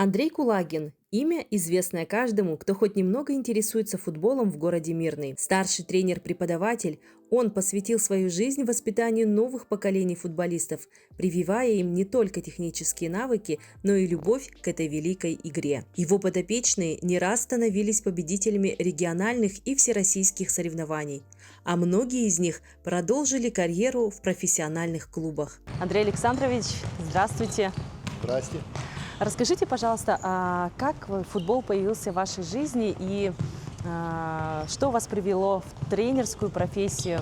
Андрей Кулагин – имя, известное каждому, кто хоть немного интересуется футболом в городе Мирный. Старший тренер-преподаватель, он посвятил свою жизнь воспитанию новых поколений футболистов, прививая им не только технические навыки, но и любовь к этой великой игре. Его подопечные не раз становились победителями региональных и всероссийских соревнований, а многие из них продолжили карьеру в профессиональных клубах. Андрей Александрович, здравствуйте. Здрасте. Расскажите, пожалуйста, как футбол появился в вашей жизни и что вас привело в тренерскую профессию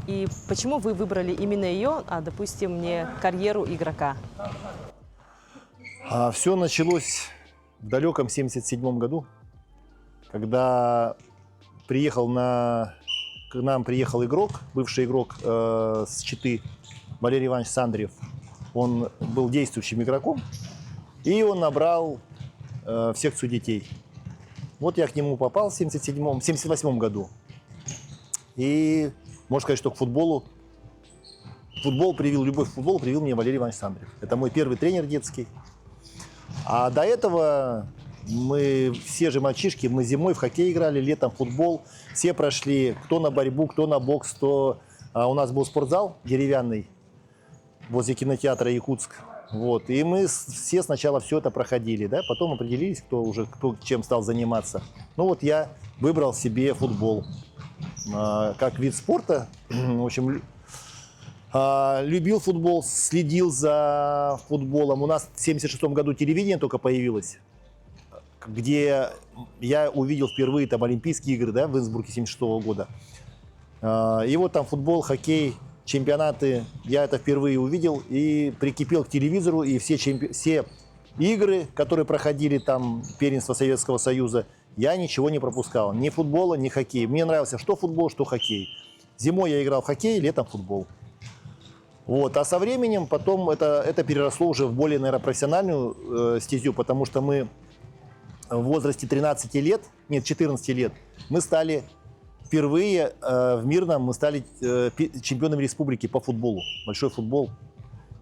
и почему вы выбрали именно ее, а, допустим, не карьеру игрока? Все началось в далеком 1977 году, когда к нам приехал игрок, бывший игрок с Читы, Валерий Иванович Сандрев. Он был действующим игроком, и он набрал в секцию детей. Вот я к нему попал в 1978 году. И можно сказать, что любовь к футболу привил мне Валерий Иванович Сандрев. Это мой первый тренер детский. А до этого мы все же мальчишки, мы зимой в хоккей играли, летом в футбол. Все прошли, кто на борьбу, кто на бокс, кто... У нас был спортзал деревянный возле кинотеатра «Якутск». Вот. И мы все сначала все это проходили, да? Потом определились, кто чем стал заниматься. Ну вот я выбрал себе футбол как вид спорта. В общем, любил футбол, следил за футболом. У нас в 1976 году телевидение только появилось, где я увидел впервые там Олимпийские игры, да, в Инсбруке 1976 года. И вот там футбол, хоккей, чемпионаты, я это впервые увидел и прикипел к телевизору, и все игры, которые проходили там, первенство Советского Союза, я ничего не пропускал, ни футбола, ни хоккея. Мне нравился что футбол, что хоккей. Зимой я играл в хоккей, летом в футбол. Вот. А со временем потом это переросло уже в более, наверное, профессиональную стезю, потому что мы в возрасте 14 лет мы стали... Впервые в Мирном мы стали чемпионами республики по футболу, большой футбол.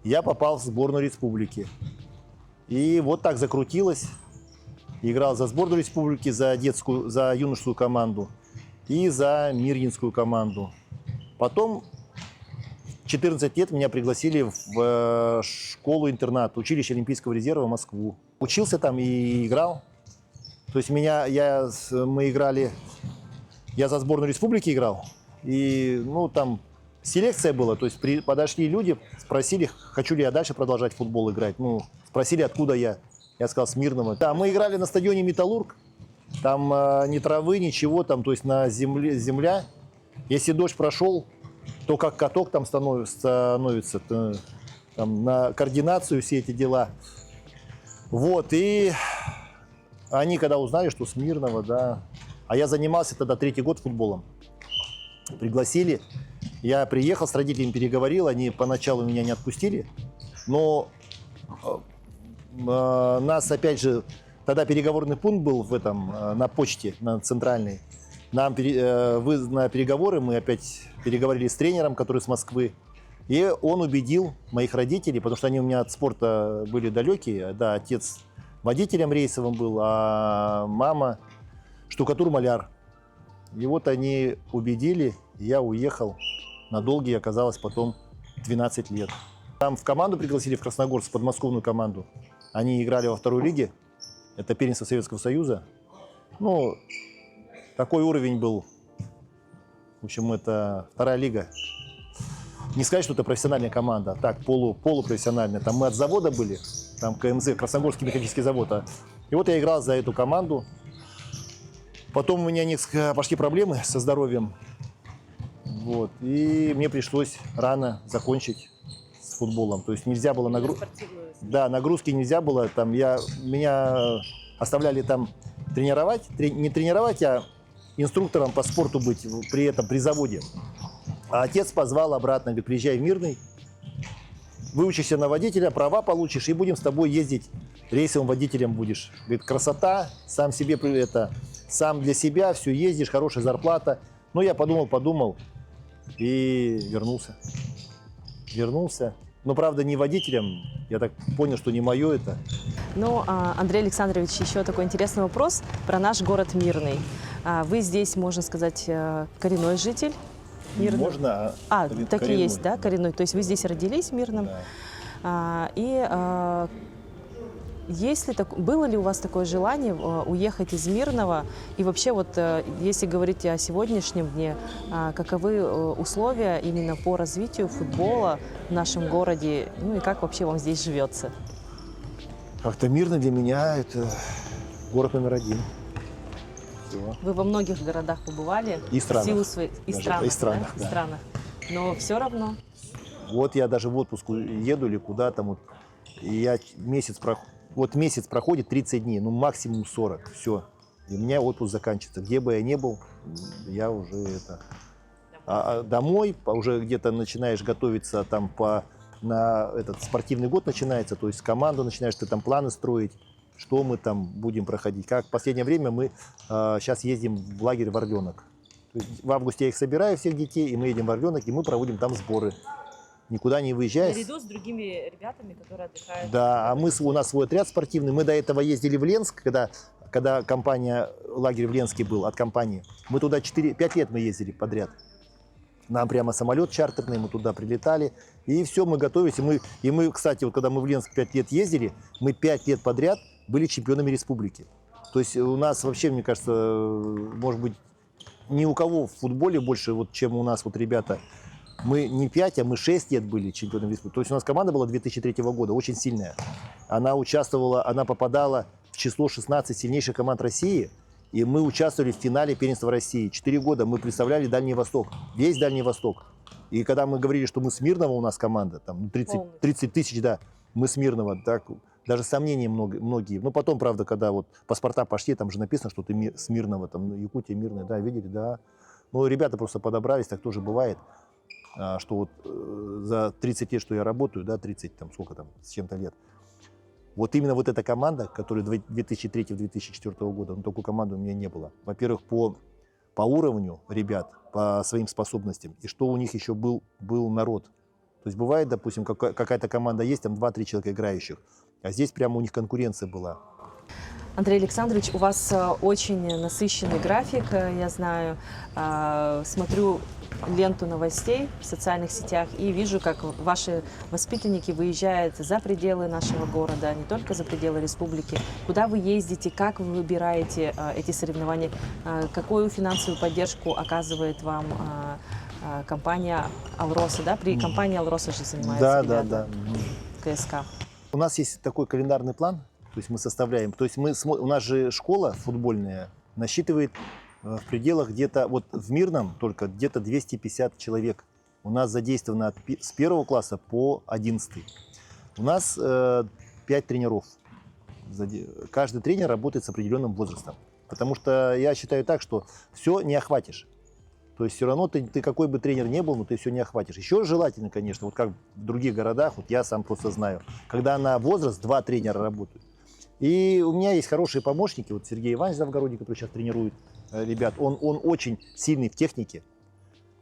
Я попал в сборную республики. И вот так закрутилось. Играл за сборную республики, за юношескую команду и за мирнинскую команду. Потом в 14 лет меня пригласили в школу-интернат, училище Олимпийского резерва в Москву. Учился там и играл. То есть мы играли... Я за сборную республики играл, и там селекция была, то есть подошли люди, спросили, хочу ли я дальше продолжать в футбол играть. Спросили, откуда я. Я сказал, с Мирного. Да, мы играли на стадионе «Металлург», там ни травы, ничего, там, то есть на земля. Если дождь прошел, то как каток там становится там, на координацию, все эти дела. Вот, и они когда узнали, что с Мирного, да. А я занимался тогда 3-й год футболом. Пригласили. Я приехал, с родителями переговорил. Они поначалу меня не отпустили. Но нас, опять же, тогда переговорный пункт был на почте, на центральной. На переговоры мы опять переговорили с тренером, который с Москвы. И он убедил моих родителей, потому что они у меня от спорта были далекие. Да, отец водителем рейсовым был, а мама... штукатур-маляр. И вот они убедили, я уехал на долгие, оказалось потом 12 лет. Там в команду пригласили, в Красногорск, подмосковную команду. Они играли во второй лиге, это первенство Советского Союза. Такой уровень был. В общем, это вторая лига. Не сказать, что это профессиональная команда, так, полупрофессиональная. Там мы от завода были, там КМЗ, Красногорский механический завод. И вот я играл за эту команду. Потом у меня пошли проблемы со здоровьем, вот, и мне пришлось рано закончить с футболом. То есть нельзя было нагрузки нельзя было. Там меня оставляли там тренировать, не тренировать, а инструктором по спорту быть при заводе. А отец позвал обратно, говорит, приезжай в Мирный, выучишься на водителя, права получишь, и будем с тобой ездить, рейсовым водителем будешь. Говорит, красота, сам для себя все ездишь, хорошая зарплата. Но я подумал и вернулся. Но, правда, не водителем. Я так понял, что не мое это. Ну, Андрей Александрович, еще такой интересный вопрос про наш город Мирный. Вы здесь, можно сказать, коренной житель Мирного? Можно. Так и есть, да, коренной. То есть вы здесь родились в Мирном? Да. Было ли у вас такое желание уехать из Мирного? И вообще, вот, если говорить о сегодняшнем дне, каковы условия именно по развитию футбола в нашем городе? Ну и как вообще вам здесь живется? Как-то Мирно для меня это город номер один. Всё. Вы во многих городах побывали? И странах. В силу своей... И странах, И странах, да? да. И странах. Но все равно. Вот я даже в отпуск еду или куда-то, вот, и я месяц проходит 30 дней, ну максимум 40, все. И у меня отпуск заканчивается. Где бы я ни был, я уже это... домой уже где-то начинаешь готовиться там на этот спортивный год начинается, то есть команду начинаешь ты там планы строить, что мы там будем проходить. Как в последнее время мы сейчас ездим в лагерь в Орленок. То есть в августе я их собираю, всех детей, и мы едем в Орленок, и мы проводим там сборы. Никуда не выезжая. Наряду с другими ребятами, которые отдыхают. Да, у нас свой отряд спортивный. Мы до этого ездили в Ленск, когда компания, лагерь в Ленске был от компании. Мы туда 5 лет мы ездили подряд. Нам прямо самолет чартерный, мы туда прилетали. И все, мы готовились. И мы, кстати, вот когда мы в Ленск 5 лет ездили, мы 5 лет подряд были чемпионами республики. То есть у нас вообще, мне кажется, может быть, ни у кого в футболе больше, вот, чем у нас вот ребята. Мы не 5, а мы 6 лет были чемпионами республики. То есть у нас команда была 2003 года, очень сильная. Она попадала в число 16 сильнейших команд России. И мы участвовали в финале первенства России. 4 года мы представляли Дальний Восток, весь Дальний Восток. И когда мы говорили, что мы с Мирного, у нас команда, там 30 тысяч, да, мы с Мирного, так, даже сомнения многие. Ну, потом, правда, когда вот паспорта пошли, там же написано, что ты с Мирного, там, Якутия, Мирная, да, видели, да. Ну, ребята просто подобрались, так тоже бывает, что вот за 30 лет, что я работаю, да, 30, там, сколько там, с чем-то лет, вот именно вот эта команда, которая 2003-2004 года, ну, такой команды у меня не было. Во-первых, по уровню ребят, по своим способностям, и что у них еще был народ. То есть бывает, допустим, какая-то команда есть, там 2-3 человека играющих, а здесь прямо у них конкуренция была. Андрей Александрович, у вас очень насыщенный график, я знаю. Смотрю ленту новостей в социальных сетях и вижу, как ваши воспитанники выезжают за пределы нашего города, не только за пределы республики. Куда вы ездите, как вы выбираете эти соревнования, какую финансовую поддержку оказывает вам компания «Алроса», да? При компании «Алроса» же занимается Да. КСК. У нас есть такой календарный план, то есть мы составляем, то есть у нас же школа футбольная насчитывает в пределах где-то, вот в Мирном только где-то 250 человек. У нас задействовано с 1 класса по 11. У нас 5 тренеров. Каждый тренер работает с определенным возрастом. Потому что я считаю так, что все не охватишь. То есть все равно ты какой бы тренер ни был, но ты все не охватишь. Еще желательно, конечно, вот как в других городах, вот я сам просто знаю, когда на возраст 2 тренера работают. И у меня есть хорошие помощники, вот Сергей Иванович Завгородний, который сейчас тренирует ребят, он очень сильный в технике,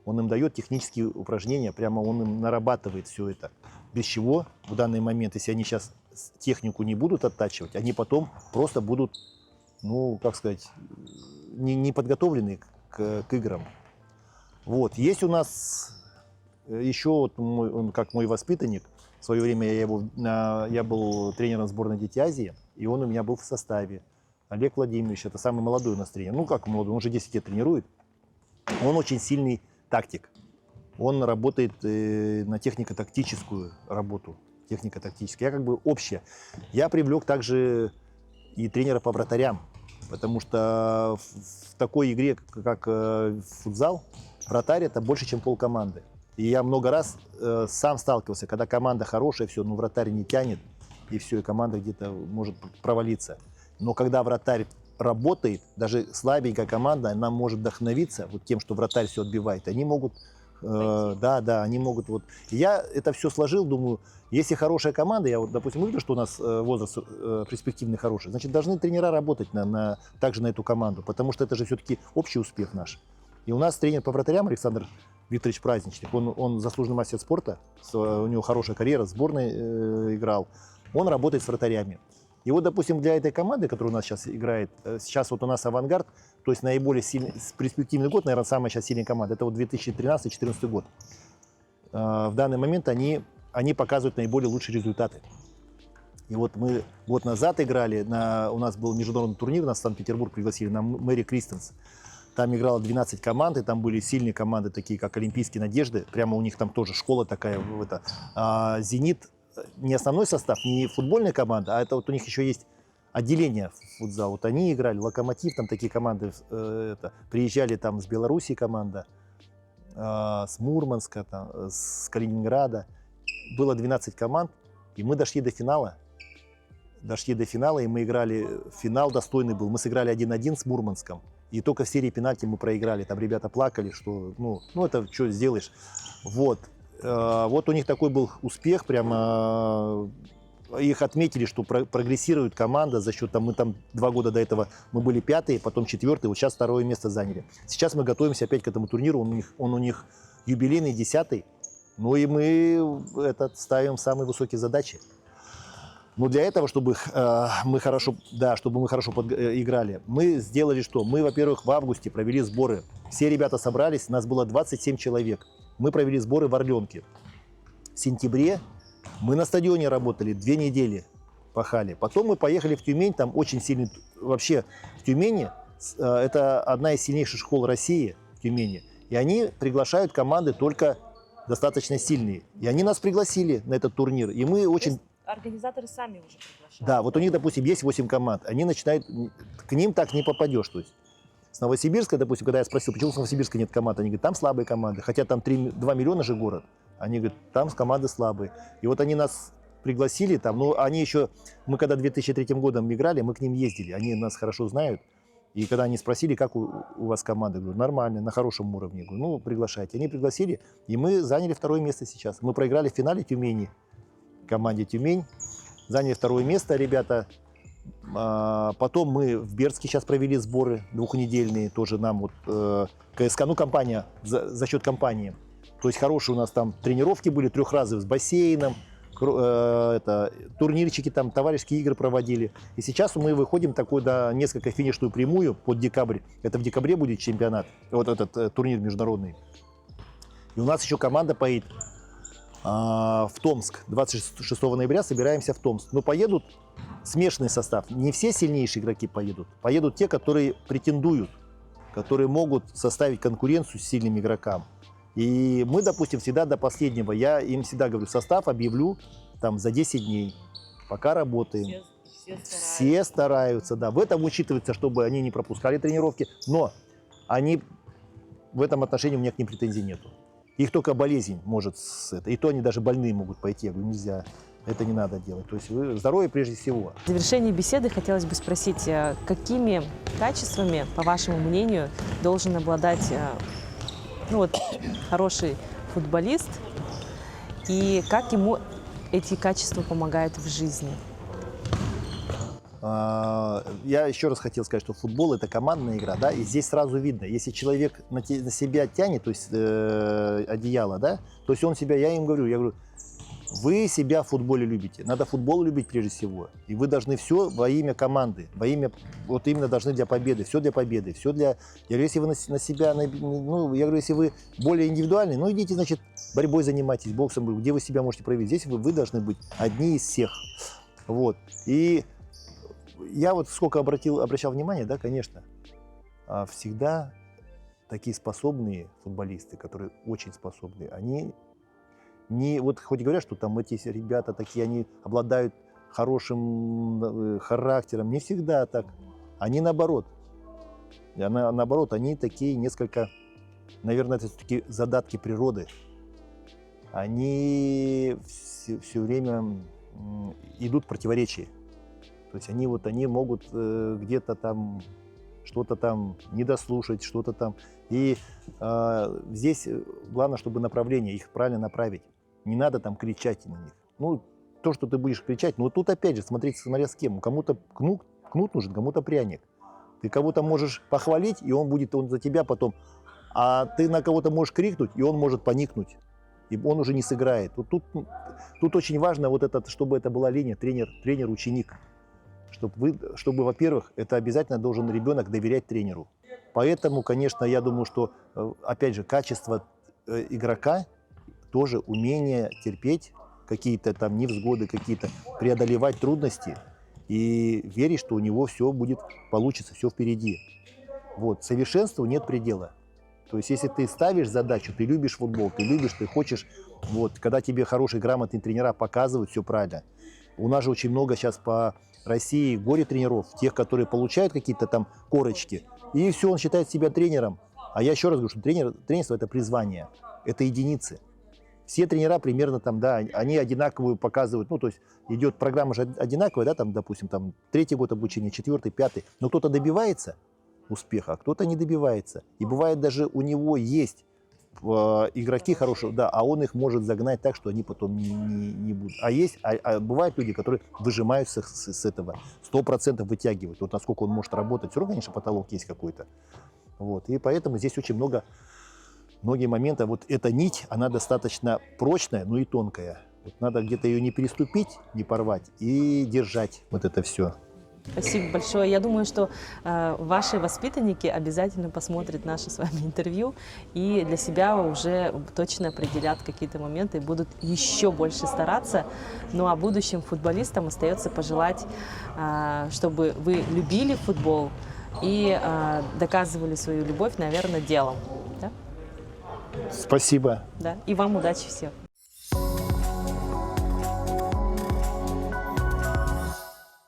он им дает технические упражнения, прямо он им нарабатывает все это. Без чего в данный момент, если они сейчас технику не будут оттачивать, они потом просто будут, ну, как сказать, не подготовлены к играм. Вот. Есть у нас еще, вот он как мой воспитанник, в свое время я был тренером сборной Дети Азии, и он у меня был в составе. Олег Владимирович, это самый молодой у нас тренер. Ну, как молодой, он уже 10 лет тренирует. Он очень сильный тактик. Он работает на технико-тактическую работу. Технико-тактическая. Я как бы общая. Я привлек также и тренера по вратарям. Потому что в такой игре, как футзал, вратарь это больше, чем полкоманды. И я много раз сам сталкивался, когда команда хорошая, все, но вратарь не тянет, и все, и команда где-то может провалиться. Но когда вратарь работает, даже слабенькая команда, она может вдохновиться вот тем, что вратарь все отбивает. Они могут, они могут вот. Я это все сложил, думаю, если хорошая команда, я вот, допустим, увидел, что у нас возраст перспективный хороший, значит, должны тренера работать также на эту команду, потому что это же все-таки общий успех наш. И у нас тренер по вратарям Александр Викторович Праздничник, он заслуженный мастер спорта, у него хорошая карьера, в сборной играл, он работает с вратарями. И вот, допустим, для этой команды, которая у нас сейчас играет, сейчас вот у нас «Авангард», то есть наиболее сильный, перспективный год, наверное, самая сейчас сильная команда, это вот 2013-2014 год. В данный момент они показывают наиболее лучшие результаты. И вот мы год назад играли, у нас был международный турнир, нас в Санкт-Петербург пригласили на Мэри Кристенс. Там играло 12 команд, и там были сильные команды, такие как Олимпийские Надежды. Прямо у них там тоже школа такая. «Зенит» не основной состав, не футбольная команда, а это вот у них еще есть отделение футзала. Вот они играли, «Локомотив», там такие команды. Приезжали там с Белоруссии команда, с Мурманска, там, с Калининграда. Было 12 команд, и мы дошли до финала. И мы играли, финал достойный был. Мы сыграли 1-1 с Мурманском. И только в серии пенальти мы проиграли. Там ребята плакали, что это что сделаешь. Вот у них такой был успех, прямо их отметили, что прогрессирует команда за счет, мы там 2 года до этого мы были 5-е, потом 4-е, вот сейчас 2-е место заняли. Сейчас мы готовимся опять к этому турниру, он у них юбилейный 10-й, и мы ставим самые высокие задачи. Но для этого, чтобы мы хорошо играли, мы сделали что? Мы, во-первых, в августе провели сборы. Все ребята собрались, нас было 27 человек. Мы провели сборы в Орленке. В сентябре мы на стадионе работали 2 недели, пахали. Потом мы поехали в Тюмень, там очень сильный... Вообще в Тюмени, это одна из сильнейших школ России, в Тюмени. И они приглашают команды только достаточно сильные. И они нас пригласили на этот турнир. И мы очень... Организаторы сами уже приглашают. Да, вот у них, допустим, есть 8 команд. Они начинают... К ним так не попадешь. То есть с Новосибирска, допустим, когда я спросил, почему с Новосибирска нет команд, они говорят, там слабые команды. Хотя там 2 миллиона же город. Они говорят, там команды слабые. И вот они нас пригласили там, они еще... Мы когда 2003 годом играли, мы к ним ездили. Они нас хорошо знают. И когда они спросили, как у вас команда, я говорю, нормально, на хорошем уровне. Я говорю, приглашайте. Они пригласили, и мы заняли 2-е место сейчас. Мы проиграли в финале Тюмени. Команде Тюмень. Заняли 2-е место, ребята. Потом мы в Бердске сейчас провели сборы 2-недельные, тоже нам КСК, компания, за счет компании. То есть хорошие у нас там тренировки были, 3-разовые с бассейном, турнирчики, там товарищеские игры проводили. И сейчас мы выходим несколько финишную прямую под декабрь. Это в декабре будет чемпионат, вот этот турнир международный. И у нас еще команда поедет в Томск. 26 ноября собираемся в Томск. Но поедут смешанный состав. Не все сильнейшие игроки поедут. Поедут те, которые претендуют, которые могут составить конкуренцию с сильными игрокам. И мы, допустим, всегда до последнего, я им всегда говорю, состав объявлю там за 10 дней, пока работаем. Все стараются, да. В этом учитывается, чтобы они не пропускали тренировки, но они в этом отношении у меня к ним претензий нету. Их только болезнь может, и то они даже больные могут пойти. Я говорю, нельзя, это не надо делать. То есть здоровье прежде всего. В завершении беседы хотелось бы спросить, какими качествами, по вашему мнению, должен обладать хороший футболист, и как ему эти качества помогают в жизни? Я еще раз хотел сказать, что футбол – это командная игра, да, и здесь сразу видно, если человек на себя тянет, то есть одеяло, да, то есть он себя, я говорю, вы себя в футболе любите, надо футбол любить прежде всего, и вы должны все во имя команды, вот именно должны для победы, все для победы, все для, я говорю, если вы на себя, я говорю, если вы более индивидуальный, идите, значит, борьбой занимайтесь, боксом, где вы себя можете проявить, здесь вы должны быть одни из всех, вот, и я сколько обращал внимание, да, конечно, всегда такие способные футболисты, которые очень способные, они хоть и говорят, что там эти ребята такие, они обладают хорошим характером, не всегда так. Они наоборот, они такие несколько, наверное, это все-таки задатки природы. Они все время идут в противоречие. То есть они могут где-то там что-то там не дослушать, что-то там. И здесь главное, чтобы направление их правильно направить. Не надо там кричать на них. То, что ты будешь кричать, тут опять же смотря с кем. Кому-то кнут нужен, кому-то пряник. Ты кого-то можешь похвалить, и он за тебя потом. А ты на кого-то можешь крикнуть, и он может поникнуть. И он уже не сыграет. Тут очень важно чтобы это была линия тренер-ученик. чтобы, во-первых, это обязательно должен ребенок доверять тренеру. Поэтому, конечно, я думаю, что, опять же, качество игрока, тоже умение терпеть какие-то там невзгоды, какие-то преодолевать трудности и верить, что у него все будет, получится, все впереди. Вот. Совершенству нет предела. То есть, если ты ставишь задачу, ты любишь футбол, ты любишь, ты хочешь, вот, когда тебе хорошие, грамотные тренера показывают все правильно. У нас же очень много сейчас по России горе-тренеров, тех, которые получают какие-то там корочки, и все, он считает себя тренером. А я еще раз говорю, что тренерство – это призвание, это единицы. Все тренера примерно там, да, они одинаковую показывают, ну, то есть идет программа же одинаковая, да, там, допустим, там 3-й год обучения, 4-й, 5-й, но кто-то добивается успеха, а кто-то не добивается. И бывает даже у него есть игроки хорошие, да, а он их может загнать так, что они потом не будут. А бывают люди, которые выжимаются с этого, 100% вытягивают. Вот насколько он может работать, все равно, конечно, потолок есть какой-то. Вот. И поэтому здесь очень многие моменты. Вот эта нить, она достаточно прочная, но и тонкая. Вот надо где-то ее не переступить, не порвать и держать вот это все. Спасибо большое. Я думаю, что ваши воспитанники обязательно посмотрят наше с вами интервью и для себя уже точно определят какие-то моменты и будут еще больше стараться. Ну а будущим футболистам остается пожелать, чтобы вы любили футбол и доказывали свою любовь, наверное, делом. Да? Спасибо. Да. И вам удачи всех.